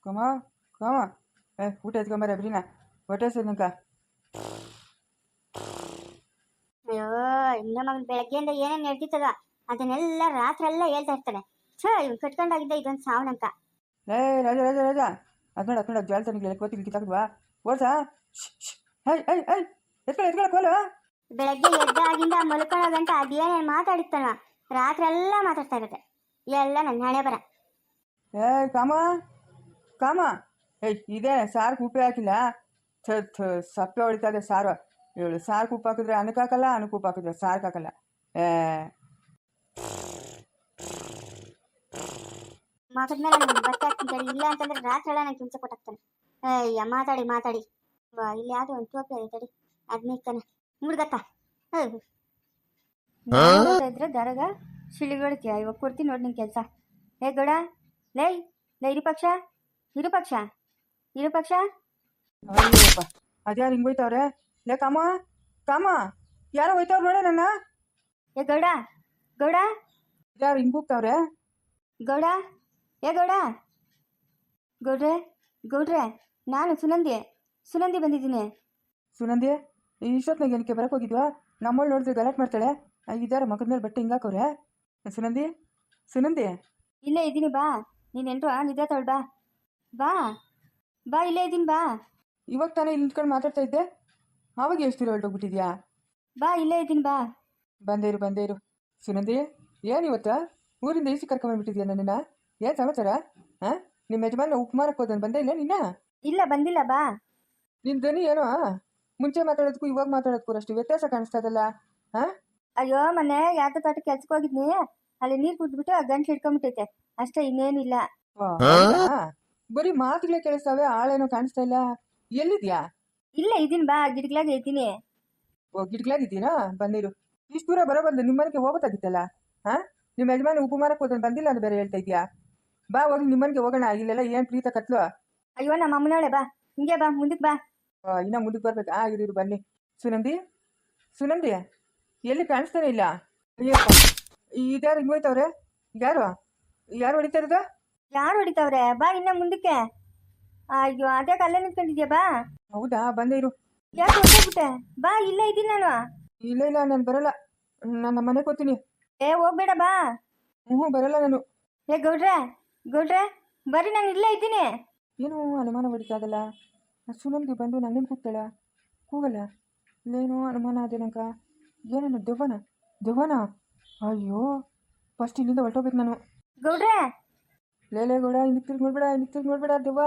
ಕಮ ಕಮ ಊಟ ಎತ್ಕೊಂಬರ ಬ್ರೀನಾ ಹೊಟ್ಟೆ ನಿಂಕ ಅಯ್ಯೋ ಇನ್ನ ಮಗನ್ ಬೆಳಗ್ಗೆಯಿಂದ ಏನೇನು ನಡೆದಿತ್ತದ ಅದನ್ನೆಲ್ಲ ರಾತ್ರಿ ಎಲ್ಲ ಹೇಳ್ತಾ ಇರ್ತಾನೆ. ಇವ್ ಕಟ್ಕೊಂಡಾಗಿದ್ದ ಇದೊಂದು ಸಾವನಂಕ. ರಾಜ ರಾಜ ರಾಜ ಅದ್ನೋಡ ಜಾಲ ತನಿಗೆ ಕೋತಿ ಕಿತ್ತಾಕ್ವಾ ಓಡ್ಸಾ ಹೈ ಹೈ ಹೈ ಎತ್ಕೊಳ್ಳ ಕೋಲು. ಬೆಳಗ್ಗೆ ಎದ್ದಾಗಿಂದ ಮಲ್ಕೊಳ್ಳೋ ಗಂಟ ಅದೇನೇನು ಮಾತಾಡಿತ್ತಾನ ರಾತ್ರಿ ಎಲ್ಲ ಮಾತಾಡ್ತಾ ಇರುತ್ತೆ. ಎಲ್ಲ ನನ್ನ ಹಣೆ ಬರ. ಕಾಮ ಕಾಮ ಇದೇ ಸಾರು ಉಪ್ಪೆ ಹಾಕಿಲ್ಲ. ಸಪ್ಪೆ ಹೊಡಿತದೆ ಸಾರು. ಇವಳು ಸಾರು ಉಪ್ಪು ಹಾಕಿದ್ರೆ ಅನ್ನಕ್ಕೆ ಹಾಕಲ್ಲ, ಅನ್ನಕ್ಕೆ ಉಪ್ಪು ಹಾಕಿದ್ರೆ ಸಾರ್ಗೆ ಹಾಕಲ್ಲ. ಮಗದ್ಮೇಲೆ ನನಗೆ ಬಟ್ಟೆ ಹಾಕ್ತಿದ್ದಾಳೆ. ಇಲ್ಲ ಅಂತಂದ್ರೆ ರಾತ್ರಿ ಎಲ್ಲ ನಂಗೆ ಹಿಂಸೆ ಕೊಟ್ಟಾಗ್ತಾನೆ. ಅಯ್ಯ ಮಾತಾಡಿ ಮಾತಾಡಿ ಇಲ್ಲಿ ಯಾವುದೋ ಒಂದು ಟೋಪಿ ಇದೆ ತಡಿ ಅದ್ನಿಕ್ಕನ ಮುಡ್ಗತ್ತ ಇದ್ರೆ ದರಗ ಶಿಳಿಗೊಳ್ತೀಯ. ಇವಾಗ ಕೊಡ್ತೀನಿ ನೋಡಿ ನಿನ್ ಕೆಲಸ. ಗೌಡ ಲೈ ಲೈ ಇರುಪಕ್ಷ ಇರುಪಕ್ಷ ಇರುಪಕ್ಷ. ಅಯ್ಯಪ್ಪ ಅದ್ಯಾರು ಹಿಂಗೆ ಹೋಯ್ತವ್ರೆ? ಲೇ ಕಾಮ ಕಾಮ ಯಾರೋ ಹೋಯ್ತವ್ರು ನೋಡ ನನ್ನ. ಗೌಡ ಗೌಡ ಯಾರು ಹಿಂಗೆ ಹೋಗ್ತಾವ್ರೆ? ಗೌಡ ಗೌಡ ಗೌಡ್ರೆ ಗೌಡ್ರೆ ನಾನು ಸುನಂದಿ ಬಂದಿದ್ದೀನಿ. ಸುನಂದಿ ಇಷ್ಟೊತ್ತಿನಾಗ ಏನಕ್ಕೆ ಬರಕ್ಕೆ ಹೋಗಿದ್ವಾ? ನಮ್ಮಳು ನೋಡಿದ್ರೆ ಗಲಾಟೆ ಮಾಡ್ತಾಳೆ. ಇದಾರ ಮಗದ ಮೇಲೆ ಬಟ್ಟೆ ಹಿಂಗಾಕವ್ರೆ. ಸುನಂದಿ ಸುನಂದಿ ಇಲ್ಲೇ ಇದ್ದೀನಿ ಬಾ. ನೀನೆಂಟ್ರು ನಿದ್ದೆ ತೊಳ್ ಬಾ ಬಾ ಬಾ ಇಲ್ಲೇ ಇದ್ದೀನಿ ಬಾ. ಇವಾಗ ತಾನೇ ಇಲ್ಲಿ ನಿಂತ್ಕೊಂಡು ಮಾತಾಡ್ತಾ ಇದ್ದೆ, ಆವಾಗ ಎಷ್ಟು ದೂರ ಹೊರಟೋಗ್ಬಿಟ್ಟಿದ್ಯಾ? ಬಾ ಇಲ್ಲೇ ಇದ್ದೀನಿ ಬಾ. ಬಂದೇ ಇರು. ಸುನಂದಿ ಏನು ಇವತ್ತು ಊರಿಂದ ಈಸಿ ಕರ್ಕೊಂಡ್ಬಿಟ್ಟಿದ್ಯಾ ನನ್ನನ್ನು? ಏನು ಸಮಾಚಾರ? ಹಾಂ ನಿಮ್ಮ ಯಜಮಾನ ಉಪಮಾರಕ್ಕೆ ಹೋದನು ಬಂದೇ ಇಲ್ಲ ನಿನ್ನ? ಇಲ್ಲ ಬಂದಿಲ್ಲ ಬಾ. ನಿನ್ನ ಧ್ವನಿ ಏನೋ ಮುಂಚೆ ಮಾತಾಡೋದಕ್ಕೂ ಇವಾಗ ಮಾತಾಡೋದಕ್ಕೂ ಅಷ್ಟು ವ್ಯತ್ಯಾಸ ಕಾಣಿಸ್ತದಲ್ಲ. ಹಾಂ ಅಯ್ಯೋ ಮೊನ್ನೆ ಯಾವ್ದೋ ತೋಟ ಕೆಲ್ಸಕ್ಕೆ ಹೋಗಿದ್ನಿ, ಅಲ್ಲಿ ನೀರು ಕುದ್ಬಿಟ್ಟು ಆ ಗಂಟು ಹಿಡ್ಕೊಂಡ್ಬಿಟ್ಟೈತೆ ಅಷ್ಟೇ, ಇನ್ನೇನಿಲ್ಲ. ಬರೀ ಮಾತುಗಳೇ ಕೇಳಿಸ್ತಾವೆ, ಆಳೇನೋ ಕಾಣಿಸ್ತಾ ಇಲ್ಲ. ಎಲ್ಲಿದ್ಯಾ? ಇಲ್ಲ ಇದೀನಿ ಬಾ, ಗಿಡಗ್ಲಾಗ ಇದ್ದೀನಿ. ಓ ಗಿಡಗ್ಲಾಗಿದ್ದೀನಾ? ಬಂದಿರು. ಇಷ್ಟು ದೂರ ಬರೋ ಬಂದು ನಿಮ್ಮನೆಗೆ ಹೋಗೋದಾಗಿತ್ತಲ್ಲ. ಹಾಂ ನಿಮ್ಮ ಯಜಮಾನ ಉಪಮಾರಕ್ಕೆ ಹೋದನು ಬಂದಿಲ್ಲ ಅಂತ ಬೇರೆ ಹೇಳ್ತಾ ಇದೆಯಾ? ಬಾ ಹೋಗಿ ನಿಮ್ಮನೆಗೆ ಹೋಗೋಣ. ಇಲ್ಲೆಲ್ಲ ಏನು ಪ್ರೀತ ಕತ್ಲು. ಅಯ್ಯೋ ನಮ್ಮ ಅಮ್ಮನವಳೆ ಬಾ, ಹಿಂಗೆ ಬಾ ಮುಂದಕ್ಕೆ ಬಾ. ಇನ್ನೂ ಮುಂದಕ್ಕೆ ಬರ್ಬೇಕು. ಇರು ಬನ್ನಿ. ಸುನಂದಿ ಸುನಂದಿ ಎಲ್ಲಿ ಕಾಣಿಸ್ತಾನೆ ಇಲ್ಲ. ಅಯ್ಯಪ್ಪ ಇದ್ಯಾರು ಹಿಂಗೆ ಹೋಯ್ತವ್ರೆ? ಯಾರು ಯಾರು ಹೊಡಿತಾ ಇರೋದು? ಯಾರು ಹೊಡಿತಾವ್ರೆ? ಬಾ ಇನ್ನ ಮುಂದಕ್ಕೆ. ಅಯ್ಯೋ ಅದೇ ಅಲ್ಲೇ ನಿಂತ್ಕೊಂಡಿದ್ಯಾ ಬಾ. ಹೌದಾ ಬಂದೇ ಇರು. ಯಾಕೆ ಹೊಟ್ಟೋಗ್ಬಿಟ್ಟೆ? ಬಾ ಇಲ್ಲೇ ಇದ್ದೀನಿ ನಾನು. ಇಲ್ಲ ನಾನು ಬರಲ್ಲ, ನಾನು ನಮ್ಮ ಮನೆಗೆ ಹೋಗ್ತೀನಿ. ಹೋಗ್ಬೇಡ ಬಾ. ಬರಲ್ಲ ನಾನು. ಗೌಡ್ರೆ ಬರ್ರಿ, ನಾನು ಇಲ್ಲೇ ಇದ್ದೀನಿ. ಏನೋ ಅನುಮಾನ ಹೊಡಿತಾಗಲ್ಲ. ಸುನಂದಿ ಬಂದು ನನ್ನನ್ನು ಕೂಗ್ತಾಳ, ಕೂಗಲ್ಲ. ಇಲ್ಲೇನೋ ಅನುಮಾನ ಅದೇನಕ. ಏನೋ ದೆವ್ವನ. ಅಯ್ಯೋ ಫಸ್ಟ್ ಇಲ್ಲಿಂದ ಹೊರಟೋಗ್ಬೇಕು ನಾನು. ಗೌಡ್ರೆ ಲೇ ಗೌಡ, ಹಿಂದಕ್ಕೆ ತಿರ್ಗಿ ನೋಡ್ಬೇಡ ದೆವ್ವ.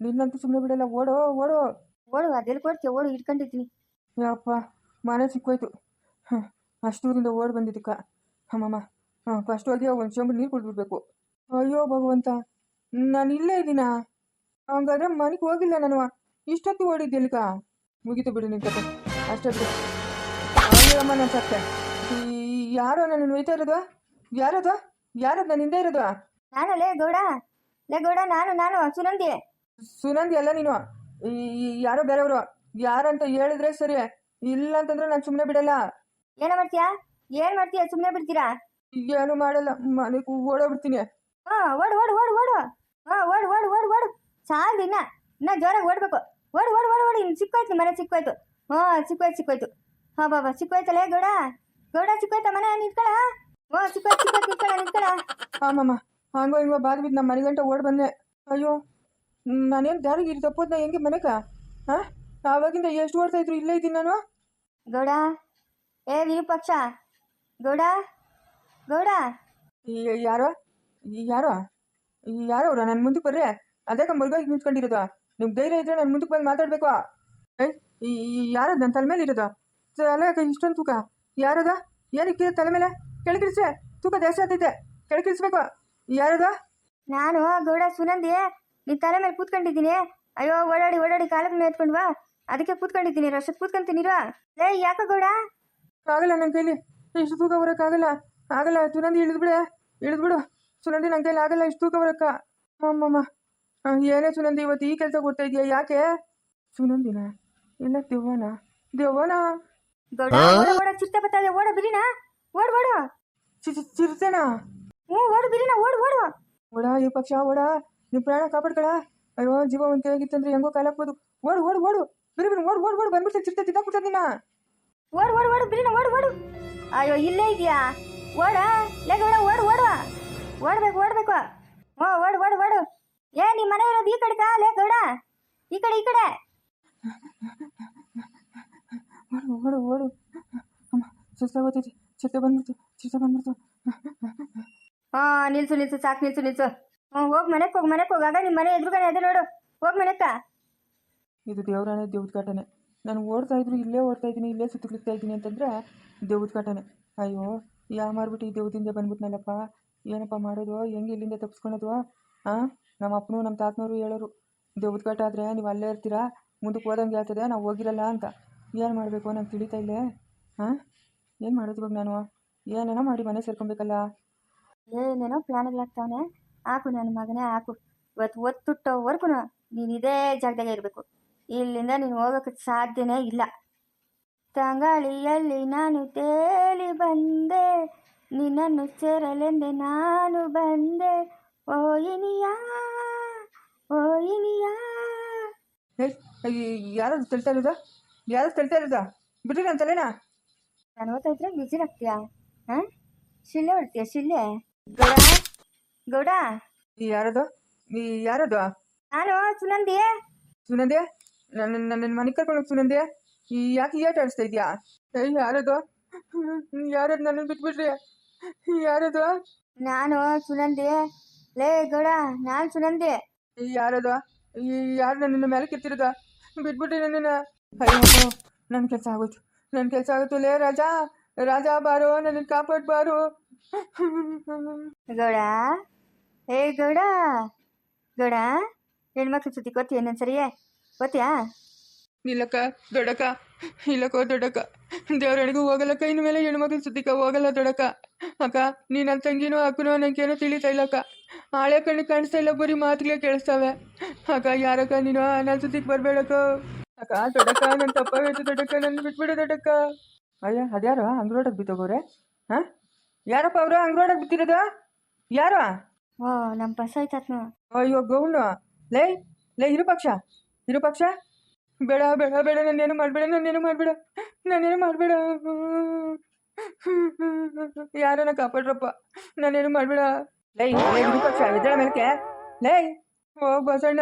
ನಿನ್ನಂತೂ ಸುಮ್ಮನೆ ಬಿಡಲ್ಲ. ಓಡು. ಅದೆಲ್ಲಿ ಕೊಡ್ತೀಯ? ಓಡು, ಇಟ್ಕೊಂಡಿದ್ದೀನಿ. ಯಪ್ಪ ಮನೆ ಸಿಕ್ಕೋಯ್ತು. ಅಷ್ಟೂರಿಂದ ಓಡಿ ಬಂದಿದ್ದಕ್ಕ ಅಮ್ಮಮ್ಮ. ಫಸ್ಟ್ ಹೋಗಿ ಒಂದು ಚೊಂಬು ನೀರು ಕುಡಿದ್ಬಿಡ್ಬೇಕು. ಅಯ್ಯೋ ಭಗವಂತ, ನಾನು ಇಲ್ಲೇ ಇದ್ದೀನಾ? ಹಂಗಾದ್ರೆ ಮನೆಗೆ ಹೋಗಿಲ್ಲ ನಾನು. ಇಷ್ಟೊತ್ತು ಓಡಿದ್ದೆಲ್ಕ? ಮುಗೀತು ಬಿಡು ನಿನ್ನ ಕತೆ ಅಷ್ಟೇ ಬಿಡು. ಅಯ್ಯಮ್ಮ ನಾನು ಸತ್ತೆ. ಯಾರೋ ನನ್ನ ಒಯ್ತಾ ಇರೋದು? ಯಾರದು ನನ್ನ ಹಿಂದೆ ಇರೋದು? ನಾನು ಲೇ ಗೌಡ ನಾನು ಸುನಂದಿ ಅಲ್ಲ ನೀನು. ಯಾರೋ ಬೇರೆಯವರು. ಯಾರಂತ ಹೇಳಿದ್ರೆ ಸರಿ, ಇಲ್ಲ ಅಂತಂದ್ರೆ ನಾನು ಸುಮ್ಮನೆ ಬಿಡಲ್ಲ. ಏನ್ ಮಾಡ್ತೀಯಾ? ಸುಮ್ಮನೆ ಬಿಡ್ತೀರಾ? ಏನು ಮಾಡಲ್ಲ, ಮನೆಗೆ ಓಡೋಗ್ಬಿಡ್ತೀನಿ. ಓಡು ಸಾಲ ಇನ್ನ ಜೋರಾಗಿ ಓಡ್ಬೇಕು. ಓಡು ಇನ್ನು ಸಿಕ್ಕೋಯ್ತು, ಮನೆ ಸಿಕ್ಕೋಯ್ತು. ಸಿಕ್ಕೋಯ್ತು. ಬಾಬಾ ಸಿಕ್ಕೋಯ್ತಲ್ಲ ಗೌಡ ಸಿಕ್ಕೋಯ್ತ ಮನೆ. ನಿಂತ್ಕೊಳ. ನಿಂತ್ಕೊಳ. ಹಾಮಮ್ಮ ಹಂಗೋ ಹಿಂಗೋ ಬಾದ್ಬಿದ್ದು ನಮ್ಮ ಮನೆ ಗಂಟೆ ಓಡ್ ಬಂದೆ. ಅಯ್ಯೋ ನಾನೇನು ದಾರಿಗೆ ಇಲ್ಲಿ ತಪ್ಪೋದ್ನ ಹೆಂಗೆ ಮನೆಗ? ಹಾಂ ಆವಾಗಿಂದ ಎಷ್ಟು ಓಡ್ತಾ ಇದ್ರು ಇಲ್ಲೇ ಇದ್ದೀನಿ ನಾನು. ಗೌಡ ವಿರೂಪಾಕ್ಷ ಗೌಡ ಯಾರೋ ಅವ್ರ ನನ್ನ ಮುಂದಕ್ಕೆ ಬರ್ರೆ. ಅದೇ ಮುರುಗೋಗಿ ನಿಂತ್ಕೊಂಡಿರೋದು. ನಿಮ್ಗೆ ಧೈರ್ಯ ಇದ್ರೆ ನಾನು ಮುಂದಕ್ಕೆ ಬಂದು ಮಾತಾಡಬೇಕು. ಯಾರದು ನನ್ನ ತಲೆ ಮೇಲೆ ಇರೋದು? ತಲೆ ಇಷ್ಟೊಂದು ತೂಕ ಯಾರದ? ಏನಕ್ಕೆ ತಲೆ ಮೇಲೆ? ಕೆಳಗಿಳಿಸ್ರೆ ತೂಕ ಜಾಸ್ತಿ ಆಗ್ತೈತೆ, ಕೆಳಗಿಳಿಸ್ಬೇಕು. ಯಾರದ? ನಾನು ಗೌಡ ಸುನಂದಿ. ನಿನ್ ತಲೆ ಮೇಲೆ ಕೂತ್ಕೊಂಡಿದ್ದೀನಿ. ಅಯ್ಯೋ ಓಡಾಡಿ ಕಾಲಕ್ಕೆ ಎತ್ಕೊಂಡ್ವಾ, ಅದಕ್ಕೆ ಕೂತ್ಕೊಂಡಿದ್ದೀನಿ. ರಷ್ಟಕ್ಕೆ ಕೂತ್ಕೊಂತೀನಿರಾ? ಯಾಕ ಗೌಡ? ಆಗಲ್ಲ ನನ್ನ ಕೈಲಿ ಇಷ್ಟು ತೂಕ ಬರೋಕ್ಕಾಗಲ್ಲ. ಸುನಂದಿ ಇಳಿದ್ಬಿಡು. ಸುನಂದಿ ನನ್ನ ಕೈಲಿ ಆಗಲ್ಲ ಇಷ್ಟು ತೂಕ ಬರೋಕ್ಕ. ಅಮ್ಮಮ್ಮ ಏನೇ ಸುನಂದಿ ಇವತ್ತು ಈ ಕೆಲಸ ಕೊಡ್ತಾ ಇದೆಯಾ? ಯಾಕೆ? ಸುನಂದಿನ ಇಲ್ಲ ದೆವ್ವನ? ಗೌಡ ಓಡ ಚಿರ್ತೆ ಬರ್ತದೆ. ಓಡ ಬಿರಿನಾ? ಓಡು. ಚಿರ್ತೇನಾ? ಓಡು ಬಿರಿನಾ? ಓಡು. ಓಡ ಈ ಪಕ್ಷ ಓಡ. ನಿಮ್ಮ ಪ್ರಾಣ ಕಾಪಾಡ್ಕೊಳ. ಅಯ್ಯೋ ಜೀವ ಒಂದು ಕೈಯಾಗಿತ್ತಂದ್ರೆ ಹೆಂಗೋ ಕಾಲಾಕ್ಬೋದು. ಓಡು ಓಡು ಓಡು ಬಿರಿ ಬಿರಿ ಓಡು ಓಡು ಓಡು ಬಂದ್ಬಿಡ್ತೀನಿ ಚಿರ್ತೆ ತಿದ್ದಾಕ್ಬಿಡ್ತದೆ ನಿನ್ನ. ಓಡು ಓಡು ಓಡು ಬಿರಿನ ಓಡು ಓಡು. ಅಯ್ಯೋ ಇಲ್ಲೇ ಇದೆಯಾ? ಓಡ ಲೇಗ ಓಡು ಓಡು ಓಡ್ಬೇಕು ಓಡ್ಬೇಕು. ಓಡು ಓಡು ಓಡು. ಏ ನಿಮ್ಮ ಮನೆ ಇರೋದು ಈ ಕಡೆ ಲೇ ಗೌಡ, ಈ ಕಡೆ ಈ ಕಡೆ. ಓಡು ಓಡು ಓಡು. ಅಮ್ಮ ಸುಸ್ತಾಗೋತೈತಿ, ಚಿರತೆ ಬಂದ್ಬಿಡ್ತು ಚಿರತೆ ಬಂದ್ಬಿಡ್ತು. ನಿಲ್ಸು ನಿಲ್ಸು ಸಾಕು ನಿಲ್ಸು ನಿಲ್ಸು. ಹೋಗಿ ಮನೆಗೆ ಹೋಗಿ ಆಗ ನಿಮ್ಮ ಮನೆ ಎದುರುಗಡೆ ಅದೇ ನೋಡು. ಹೋಗಿ ಮನೆಕ್ಕ. ಇದು ದೇವರಾಣೆ ದೇವ್ದ ಕಾಟನೆ. ನಾನು ಓಡ್ತಾ ಇದ್ರು ಇಲ್ಲೇ ಓಡ್ತಾ ಇದ್ದೀನಿ, ಇಲ್ಲೇ ಸುತ್ತಲಿಕ್ತಾ ಇದ್ದೀನಿ ಅಂತಂದರೆ ದೇವ್ದ ಕಾಟನೆ. ಅಯ್ಯೋ ಯಾ ಮಾರ್ಬಿಟ್ಟು ಈ ದೇವ್ದಿಂದ ಬಂದ್ಬಿಟ್ನಲ್ಲಪ್ಪ. ಏನಪ್ಪ ಮಾಡೋದು, ಹೆಂಗೆ ಇಲ್ಲಿಂದ ತಪ್ಪಿಸ್ಕೊಳೋದು? ನಮ್ಮ ಅಪ್ಪನೂ ನಮ್ಮ ತಾತನವರು ಹೇಳೋರು, ದೇವ್ದ ಕಾಟ ಆದರೆ ನೀವು ಅಲ್ಲೇ ಇರ್ತೀರಾ, ಮುಂದಕ್ಕೆ ಹೋದಂಗೆ ಆಗ್ತದೆ, ನಾವು ಹೋಗಿರಲ್ಲ ಅಂತ. ಏನು ಮಾಡಬೇಕು ನಂಗೆ ತಿಳಿತಾ ಇಲ್ಲೇ. ಏನು ಮಾಡೋದು ಇವಾಗ ನಾನು? ಏನೇನೋ ಮಾಡಿ ಮನೆ ಸೇರ್ಕೊಬೇಕಲ್ಲ. ಏನೇನೋ ಪ್ಲಾನ್ಗಳಾಗ್ತಾವನೆ. ಹಾಕು ನನ್ನ ಮಗನೇ ಹಾಕು. ಇವತ್ತು ಒತ್ತುಟ್ಟೋವರೆಗೂ ನೀನು ಇದೇ ಜಾಗದಾಗೆ ಇರಬೇಕು. ಇಲ್ಲಿಂದ ನೀನು ಹೋಗೋಕ್ಕೆ ಸಾಧ್ಯನೇ ಇಲ್ಲ. ತಂಗಾಳಿಯಲ್ಲಿ ನಾನು ತೇಲಿ ಬಂದೆ, ನಿನ್ನನ್ನು ಸೇರಲೆಂದೆ ನಾನು ಬಂದೆ. ಓ ಇನಿಯಾ ಓ ಇನಿಯಾ. ಯಾರಾದ್ರು ತಳ್ತಾ ಇರೋದ? ಯಾರು ತಳ್ತಾ ಇರೋದ? ಬಿಡ್ರಿ ನಾನು ತಲೆನಾ. ನಾನು ಓದ್ತಾ ಇದ್ರೆ ವಿಜಿಲ್ ಹಾಕ್ತೀಯಾ? ಶಿಲ್ಲೆ ಹೊಡ್ತೀಯ ಶಿಲ್ಲೆ? ಗೌಡ ಗೌಡ. ಯಾರದು? ಯಾರದು? ನಾನು ಸುನಂದಿ. ಸುನಂದಿ? ನನ್ನ ಮನೆ ಕರ್ಕೊಂಡು ಸುನಂದಿ. ಯಾಕೆ ಏಟ್ ಆಡಿಸ್ತಾ ಇದೆಯಾ? ಯಾರದು? ಯಾರದು? ನನ್ನ ಬಿಟ್ಬಿಡ್ರಿ. ಯಾರದು? ನಾನು ಸುನಂದಿ. ಲೇ ಗೌಡ ನಾನು ಸುನಂದಿ. ಯಾರದು? ಯಾರು ನನ್ನ ಮೇಲೆ ಕೆತ್ತಿರೋದ? ಬಿಟ್ಬಿಟ್ರಿ ನನ್ನನ್ನು. ಅಯ್ಯೋ ನನ್ನ ಕೆಲಸ ಆಗೋಯ್ತು, ನನ್ನ ಕೆಲಸ ಆಗೋಯ್ತು. ಲೇ ರಾಜಾ ರಾಜಾ ಬಾರೋ, ನನ್ನನ್ನು ಕಾಪಾಡ್ ಬಾರೋ. ಗೌಡ ಏ ಗೌಡ ಗೌಡ. ಹೆಣ್ಮಕ್ಳು ಸುದ್ದಿ ಗೊತ್ತೀಯ ನನ್ನ ಸರಿಯೇ? ಗೊತ್ತೀಯಾ? ಇಲ್ಲಕ್ಕ ದೊಡ್ಡಕ್ಕ, ಇಲ್ಲಕ್ಕೋ ದೊಡ್ಡಕ್ಕ, ದೇವರಣಿಗೂ ಹೋಗಲ್ಲಕ್ಕ, ಇನ್ನು ಮೇಲೆ ಹೆಣ್ಮಕ್ಳು ಸುದ್ದಿಕ್ಕ ಹೋಗಲ್ಲ ದೊಡ್ಡಕ್ಕ. ಅಕ್ಕ ನೀ ನನ್ನ ತಂಗಿನೋ ಅಕ್ಕನೋ ನನಗೇನೋ ತಿಳಿತಾ ಇಲ್ಲಕ್ಕ. ಹಳೆ ಕಣ್ಣಿಗೆ ಕಾಣಿಸ್ತಾ ಇಲ್ಲ, ಬರೀ ಮಾತುಗಳೇ ಕೇಳಿಸ್ತಾವೆ. ಅಕ್ಕ ಯಾರಕ್ಕ ನೀನು? ನನ್ನ ಸುದ್ದಿಗೆ ಬರಬೇಡಕ್ಕ ಅಕ್ಕ. ದೊಡ್ಡಕ್ಕ ನನ್ನ ತಪ್ಪಾಗೋಯ್ತು ದೊಡ್ಡಕ್ಕ, ನನ್ನ ಬಿಟ್ಬಿಡು ದೊಡ್ಡಕ್ಕ. ಅಯ್ಯ ಅದ್ಯಾರೋ ಅಂಗ್ರೋಡಕ್ಕೆ ಬಿತ್ತೋಗೋರೆ? ಯಾರಪ್ಪ ಅವರು ಅಂಗ್ರೋಡಕ್ಕೆ ಬಿತ್ತಿರೋದು? ಯಾರು? ನಮ್ಮ ಬಸ್ ಆಯ್ತಾತ್ನು. ಅಯ್ಯೋ ಗೌನು. ಲೇ ಲೇ ಇರುಪಕ್ಷ ಬೇಡ ಬೇಡ ಬೇಡ, ನನ್ನೇನು ಮಾಡಬೇಡ, ನನ್ನೇನು ಮಾಡಬೇಡ, ನನ್ನೇನು ಮಾಡಬೇಡ. ಯಾರನ್ನ ಕಾಪಾಡ್ರಪ್ಪ, ನನ್ನೇನು ಮಾಡಬೇಡ. ಲೈ ವಿರೂಪಾಕ್ಷ ಎದ್ದಳ ಮೇಲಕ್ಕೆ. ಲೈ ಓ ಬಸಣ್ಣ,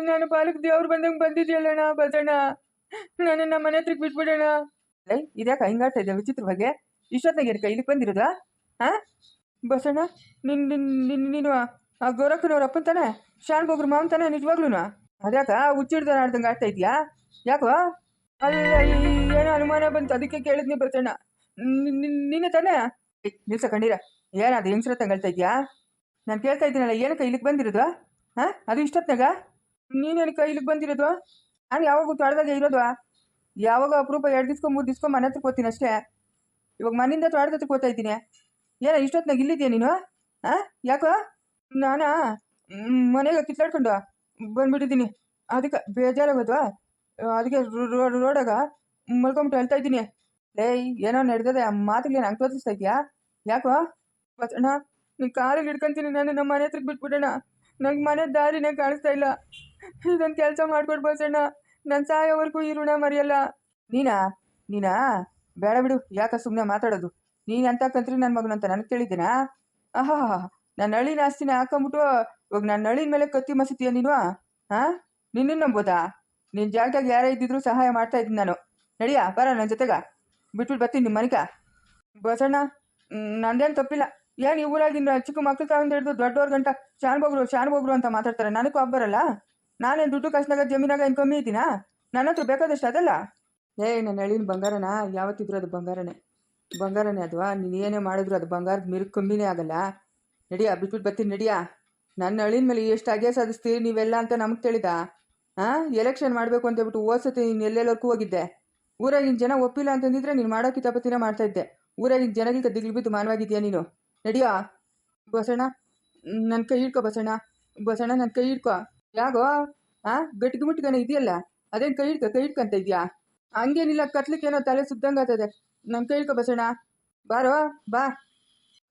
ನಾನು ಪಾಲಕ್ ದೇವ್ರು ಬಂದಂಗೆ ಬಂದಿದ್ಯಲ್ಲಣ್ಣ ಬಸಣ್ಣ, ನನ್ನನ್ನು ನಮ್ಮ ಮನೆ ಹತ್ರಕ್ಕೆ ಬಿಟ್ಬಿಡೋಣ. ಲೈ ಇದ್ಯಾಕೆ ಹಿಂಗಾಡ್ತಾ ಇದ್ದೆ ವಿಚಿತ್ರವಾಗಿ? ಇಷ್ಟೊತ್ತಿನಾಗ ಏನಕ್ಕ ಇಲ್ಲಿಗೆ ಬಂದಿರೋದಾ? ಬಸಣ್ಣ ನೀನು ಆ ಗೋರಕ್ಕನವ್ರ ಅಪ್ಪನ ತಾನೆ? ಶಾನ್ ಗೋಗ್ರ ಮಾವನ್ ತಾನೆ ನಿಜವಾಗ್ಲೂ? ಅದ್ಯಾಕ ಹುಚ್ಚಿಡ್ದ ಆಡ್ದಂಗೆ ಆಡ್ತಾ ಇದೆಯಾ? ಯಾಕೋ? ಅಲ್ಲ ಏನೋ ಅನುಮಾನ ಬಂತು, ಅದಕ್ಕೆ ಕೇಳಿದ್ನಿ ಬಸಣ್ಣ. ನೀನೇ ತಾನೆ? ನಿಲ್ಸ ಕಂಡೀರ, ಏನದು ಹೆಂಗ್ಸ್ರ ತಂಗಳ್ತಾ ಇದೆಯಾ? ನಾನು ಕೇಳ್ತಾ ಇದ್ದೀನಲ್ಲ, ಏನಕ್ಕ ಇಲ್ಲಿಗೆ ಬಂದಿರೋದು? ಅದು ಇಷ್ಟೊತ್ನಾಗ ನೀನೇನಕ್ಕ ಇಲ್ಲಿಗೆ ಬಂದಿರೋದು? ನಾನು ಯಾವಾಗೂ ತೊಳೆದಾಗೆ ಇರೋದು, ಯಾವಾಗ ಅಪರೂಪ 2 ದಿವ್ಸಕ್ಕೋ 3 ದಿವ್ಸಕ್ಕೋ ಮನೆ ಹತ್ರಕ್ಕೆ ಹೋಗ್ತೀನಿ ಅಷ್ಟೇ. ಇವಾಗ ಮನೆಯಿಂದ ತೊಳೆದಕ್ಕೆ ಹೋಗ್ತಾ ಇದ್ದೀನಿ. ಏನೋ ಇಷ್ಟೊತ್ನಾಗ ಇಲ್ಲಿದ್ಯಾ ನೀನು? ಯಾಕೋ? ನಾನಾ ಮನೆಗೆ ಕಿತ್ತಾಡ್ಕೊಂಡು ಬಂದ್ಬಿಟ್ಟಿದ್ದೀನಿ, ಅದಕ್ಕೆ ಬೇಜಾರಾಗೋದು. ಅದಕ್ಕೆ ರೋಡಾಗ ಮಲ್ಕೊಂಬಿಟ್ಟು ಹೇಳ್ತಾ ಇದ್ದೀನಿ. ಲೇ ಏನೋ ನಡೆದದೆ, ಆ ಮಾತುಗಳೇನು ಹಂಗೆ ತೋರಿಸ್ತಾ ಇದೆಯಾ? ಯಾಕೋ ಬಸಣ್ಣ? ನೀನು ಕಾಲಿಗೆ ಹಿಡ್ಕೊಂತೀನಿ, ನಾನು ನಮ್ಮ ಮನೆ ಹತ್ರಕ್ಕೆ ಬಿಟ್ಬಿಡೋಣ. ನಂಗೆ ಮನೆ ದಾರಿನೇ ಕಾಣಿಸ್ತಾ ಇಲ್ಲ. ಇದೊಂದು ಕೆಲಸ ಮಾಡ್ಕೊಡು ಬಸಣ್ಣ, ನನ್ನ ಸಾಯೋವರೆಗೂ ಈ ಋಣ ಮರೆಯಲ್ಲ. ನೀನಾ ಬೇಡ ಬಿಡು, ಯಾಕ ಸುಮ್ಮನೆ ಮಾತಾಡೋದು? ನೀನು ಅಂತ ಕಂತ್ರಿ ನನ್ನ ಮಗನಂತ ನನಗೆ ಕೇಳಿದ್ದೀನಾ? ನನ್ನ ಹಳ್ಳಿನ ಆಸ್ತಿನ ಹಾಕೊಂಬಿಟ್ಟು ಇವಾಗ ನನ್ನ ಹಳ್ಳಿನ ಮೇಲೆ ಕತ್ತಿ ಮಸಿತೀಯ ನೀನು? ನಿನ್ನ ನಂಬೋದಾ? ನಿನ್ನ ಜಾಗದಾಗ ಯಾರೇ ಇದ್ದಿದ್ರು ಸಹಾಯ ಮಾಡ್ತಾ ಇದ್ದೀನಿ ನಾನು. ನಡಿಯಾ ಬರ ನನ್ನ ಜೊತೆಗ, ಬಿಟ್ಬಿಟ್ಟು ಬರ್ತೀನಿ ನಿಮ್ಮ ಮನೆಗ. ಬಸಣ್ಣ ನಂದೇನು ತಪ್ಪಿಲ್ಲ. ಏನು ಈ ಊರಾಗಿನ ಚಿಕ್ಕ ಮಕ್ಕಳು ತಗೊಂಡು ಹಿಡಿದು ದೊಡ್ಡವ್ರ ಗಂಟ ಶಾನ್ಬೋಗ್ರು ಅಂತ ಮಾತಾಡ್ತಾರೆ. ನನಗೂ ಬರಲ್ಲ? ನಾನೇನು ದುಡ್ಡು ಕಷ್ಟನಾಗ ಜಮೀನಾಗ ಏನು ಕಮ್ಮಿ ಇದ್ದೀನಾ? ನನ್ನ ಹತ್ರ ಬೇಕಾದಷ್ಟು ಅದಲ್ಲ. ನನ್ನ ಹಳ್ಳಿನ ಬಂಗಾರನ ಯಾವತ್ತಿದ್ರು ಅದು ಬಂಗಾರನೇ ಅದು. ನೀನು ಏನೇ ಮಾಡಿದ್ರು ಅದು ಬಂಗಾರದ ಮಿರು ಕಮ್ಮಿನೇ ಆಗಲ್ಲ. ನಡಿಯಾ ಬಿಟ್ಬಿಟ್ಟು ಬರ್ತೀನಿ ನಡಿಯಾ. ನನ್ನ ಹಳ್ಳಿನ ಮೇಲೆ ಎಷ್ಟು ಅಗೆ ಸಾಧಿಸ್ತೀರಿ ನೀವೆಲ್ಲ ಅಂತ ನಮಗೆ ತಿಳಿದ? ಎಲೆಕ್ಷನ್ ಮಾಡಬೇಕು ಅಂತ ಹೇಳ್ಬಿಟ್ಟು ಓದ್ಸತಿ ನೀನು ಎಲ್ಲೆಲ್ಲವರೆಗೂ ಹೋಗಿದ್ದೆ. ಊರಾಗಿನ ಜನ ಒಪ್ಪಿಲ್ಲ ಅಂತಂದಿದ್ರೆ ನೀನು ಮಾಡೋ ಕಿತಾಪತಿನ ಮಾಡ್ತಾಯಿದ್ದೆ. ಊರಾಗಿನ ಜನಗಳಿಗೆ ದಿಗ್ಲು ಬಿದ್ದು ಮಾನವಾಗಿದ್ಯಾ ನೀನು? ನಡಿಯಾ ಬಸಣ್ಣ, ನನ್ನ ಕೈ ಹಿಡ್ಕೊ ಬಸಣ್ಣ ನನ್ನ ಕೈ ಹಿಡ್ಕೊ. ಯಾಗೋ ಗಟ್ಟಿಗೆ ಮುಟ್ಟಿಗನ ಇದೆಯಲ್ಲ, ಅದೇನು ಕೈ ಹಿಡ್ಕಂತ ಇದೆಯಾ? ಹಂಗೇನಿಲ್ಲ, ಕತ್ಲಿಕ್ಕೇನೋ ತಲೆ ಸುದ್ದಂಗೆ ಆಗ್ತದೆ. ನನ್ನ ಕೈ ಹಿಡ್ಕೊ ಬಸಣ್ಣ. ಬಾರೋ ಬಾ.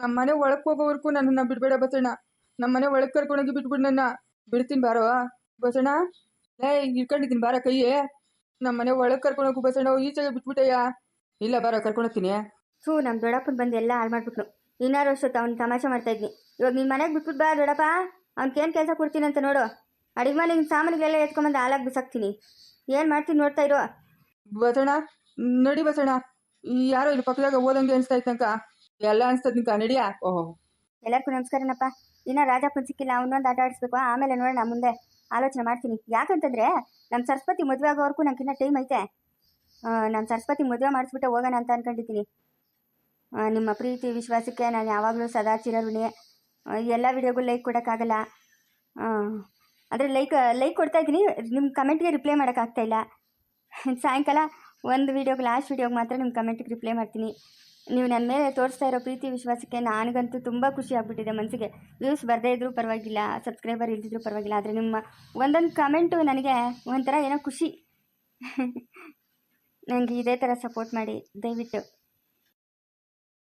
ನಮ್ಮ ಮನೆ ಒಳಗೆ ಹೋಗೋವರೆಗೂ ನನ್ನನ್ನು ಬಿಡಬೇಡ ಬಸಣ್ಣ. ನಮ್ಮ ಮನೆ ಒಳಗೆ ಕರ್ಕೊಂಡೋಗಿ ಬಿಟ್ಬಿಡು ನನ್ನ. ಬಿಡ್ತೀನಿ ಬಾರೋ ಬಸಣ್ಣ. ಲೇ ಇಟ್ಕೊಂಡಿದ್ದೀನಿ ಬಾರ ಕೈ. ನಮ್ಮ ಮನೆ ಒಳಗೆ ಕರ್ಕೊಂಡೋಗು ಬಸಣ್ಣ. ಈಚೆಗೆ ಬಿಟ್ಬಿಟ್ಟಯ್ಯ. ಇಲ್ಲ ಬಾರೋ ಕರ್ಕೊಂಡೋಗ್ತೀನಿ. ನಮ್ಮ ದೊಡ್ಡಪ್ಪನ ಬಂದು ಎಲ್ಲ ಹಾಳು ಮಾಡ್ಬಿಟ್ನು. ಇನ್ನಾರು ಅಷ್ಟೊತ್ತು ಅವ್ನು ತಮಾಷೆ ಮಾಡ್ತಾ ಇದ್ನಿ. ಇವಾಗ ನಿನ್ನ ಮನೆಗೆ ಬಿಟ್ಬಿಟ್ಟು ಬಾ ದೊಡ್ಡಪ್ಪ. ಅವ್ನಿಗೇನು ಕೆಲಸ ಕೊಡ್ತೀನಿ ಅಂತ ನೋಡು. ಅಡಿಗೆ ಮನೆ ನಿನ್ನ ಸಾಮಾನುಗಳೆಲ್ಲ ಎತ್ಕೊಂಬಂದು ಹಾಲಾಗಿ ಬಿಸಾಕ್ತೀನಿ. ಏನು ಮಾಡ್ತೀನಿ ನೋಡ್ತಾ ಇರೋ. ಬಸಣ್ಣ ನಡಿ ಬಸಣ್ಣ. ಯಾರೋ ಇಲ್ಲಿ ಪಕ್ಕದಾಗ ಓದಂಗೆ ಅನಿಸ್ತಾ ಇತ್ತಂಕ. ಎಲ್ಲ ಅನಿಸ್ತದ ನಿಂಕ ನಡಿಯಾ. ಓಹೋ ಎಲ್ಲರಿಗೂ ನಮಸ್ಕಾರನಪ್ಪ. ಇನ್ನು ರಾಜಪ್ಪನ ಸಿಕ್ಕಿಲ್ಲ, ಅವನೊಂದು ಆಟ ಆಡಿಸ್ಬೇಕು. ಆಮೇಲೆ ನೋಡೋಣ, ಮುಂದೆ ಆಲೋಚನೆ ಮಾಡ್ತೀನಿ. ಯಾಕಂತಂದರೆ ನಮ್ಮ ಸರಸ್ವತಿ ಮದುವೆ ಆಗೋವರೆಗೂ ನನಗಿನ್ನ ಟೈಮ್ ಐತೆ. ನಮ್ಮ ಸರಸ್ವತಿ ಮದುವೆ ಮಾಡಿಸ್ಬಿಟ್ಟು ಹೋಗೋಣ ಅಂತ ಅಂದ್ಕೊಂಡಿದ್ದೀನಿ. ನಿಮ್ಮ ಪ್ರೀತಿ ವಿಶ್ವಾಸಕ್ಕೆ ನಾನು ಯಾವಾಗಲೂ ಸದಾ ಚಿರಋಣಿ. ಎಲ್ಲ ವಿಡಿಯೋಗೂ ಲೈಕ್ ಕೊಡೋಕ್ಕಾಗಲ್ಲ. ಆದರೆ ಲೈಕ್ ಕೊಡ್ತಾ ಇದ್ದೀನಿ, ನಿಮ್ಮ ಕಮೆಂಟ್ಗೆ ರಿಪ್ಲೈ ಮಾಡೋಕ್ಕಾಗ್ತಾಯಿಲ್ಲ. ಸಾಯಂಕಾಲ ಒಂದು ವೀಡಿಯೋಗೆ, ಲಾಸ್ಟ್ ವೀಡಿಯೋಗೆ ಮಾತ್ರ ನಿಮ್ಮ ಕಮೆಂಟಿಗೆ ರಿಪ್ಲೈ ಮಾಡ್ತೀನಿ. ನೀವು ನನ್ನ ಮೇಲೆ ತೋರಿಸ್ತಾ ಇರೋ ಪ್ರೀತಿ ವಿಶ್ವಾಸಕ್ಕೆ ನನಗಂತೂ ತುಂಬ ಖುಷಿ ಆಗ್ಬಿಟ್ಟಿದೆ ಮನಸ್ಸಿಗೆ. ವ್ಯೂಸ್ ಬರದೇ ಇದ್ರೂ ಪರವಾಗಿಲ್ಲ, ಸಬ್ಸ್ಕ್ರೈಬರ್ ಇಲ್ದಿದ್ರೂ ಪರವಾಗಿಲ್ಲ, ಆದರೆ ನಿಮ್ಮ ಒಂದೊಂದು ಕಮೆಂಟು ನನಗೆ ಒಂಥರ ಏನೋ ಖುಷಿ. ನನಗೆ ಇದೇ ಥರ ಸಪೋರ್ಟ್ ಮಾಡಿ ದಯವಿಟ್ಟು.